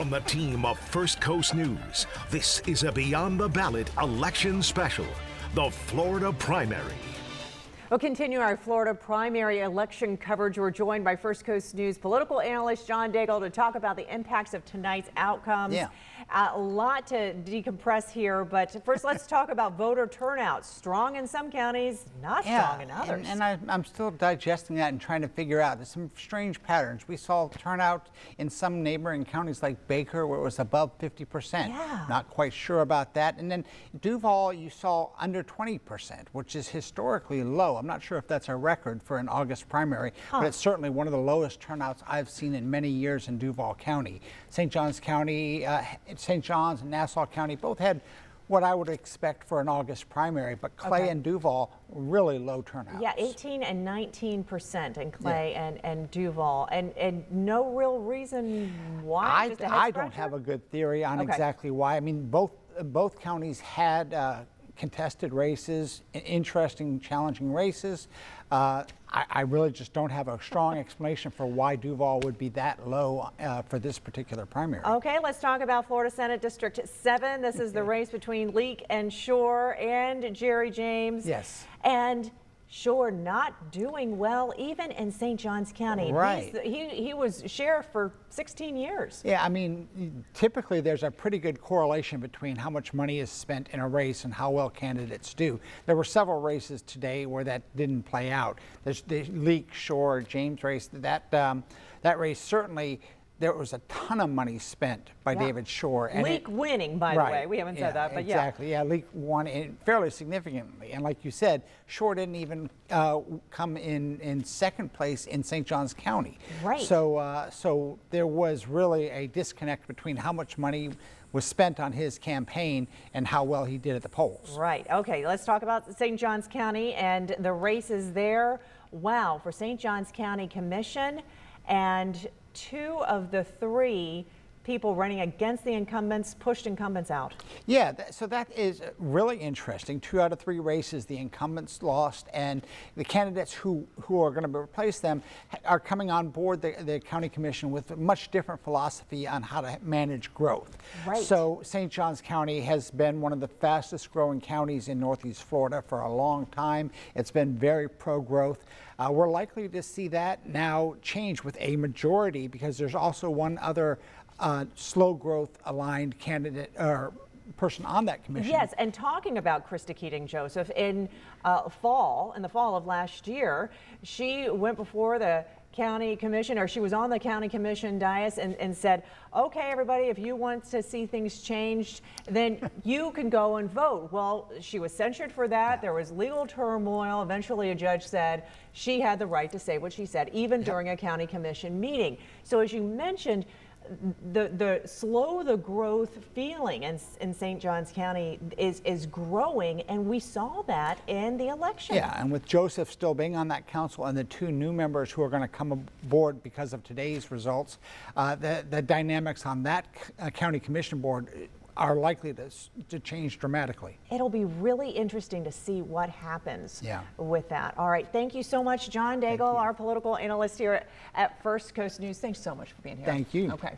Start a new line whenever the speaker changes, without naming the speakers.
From the team of First Coast News, this is a Beyond the Ballot election special, the Florida primary.
We'll continue our Florida primary election coverage. We're joined by First Coast News political analyst John Daigle to talk about the impacts of tonight's outcomes. A lot to decompress here, but first let's talk about voter turnout. Strong in some counties, not strong in others.
And I'm still digesting that and trying to figure out. There's some strange patterns. We saw turnout in some neighboring counties like Baker where it was above 50%. Not quite sure about that. And then Duval, you saw under 20%, which is historically low. I'm not sure if that's a record for an August primary, but it's certainly one of the lowest turnouts I've seen in many years in Duval County. St. Johns County, St. Johns and Nassau County both had what I would expect for an August primary, but Clay and Duval, really low turnouts.
Yeah, 18 and 19% in Clay and Duval, and no real reason why.
I don't have a good theory on exactly why. I mean, both counties had contested races, interesting, challenging races. I really just don't have a strong explanation for why Duval would be that low for this particular primary.
Okay, let's talk about Florida Senate District 7. This is the race between Leek and Shore and Jerry James.
Yes.
And Shore not doing well even in St. Johns County.
Right.
He was sheriff for 16 years.
Yeah, I mean, typically there's a pretty good correlation between how much money is spent in a race and how well candidates do. There were several races today where that didn't play out. There's the Leek, Shore, James race. That race certainly, there was a ton of money spent by David Shore. And
Leek winning, by the way. We haven't said that, but
exactly. Yeah, Leek won fairly significantly. And like you said, Shore didn't even come in second place in St. Johns County.
Right.
So there was really a disconnect between how much money was spent on his campaign and how well he did at the polls.
Right. Okay, let's talk about St. Johns County and the races there. Wow, for St. Johns County Commission, and 2 of the 3 people running against the incumbents pushed incumbents out. Yeah,
so that is really interesting. 2 out of 3 races, the incumbents lost, and the candidates who are going to replace them are coming on board the county commission with a much different philosophy on how to manage growth.
Right.
So St. Johns County has been one of the fastest growing counties in Northeast Florida for a long time. It's been very pro-growth. We're likely to see that now change with a majority, because there's also one other slow growth aligned candidate or person on that commission.
Yes, and talking about Krista Keating-Joseph, in the fall of last year, she went before the county commission, or she was on the county commission dais and said, okay, everybody, if you want to see things changed, then you can go and vote. Well, she was censured for that. There was legal turmoil. Eventually a judge said she had the right to say what she said, even during a county commission meeting. So as you mentioned, the slow the growth feeling in St. Johns County is growing, and we saw that in the election.
Yeah, and with Joseph still being on that council and the 2 new members who are going to come aboard because of today's results, the dynamics on that county commission board are likely to change dramatically.
It'll be really interesting to see what happens with that. All right, thank you so much, John Daigle, our political analyst here at First Coast News. Thanks so much for being here.
Thank you.
Okay.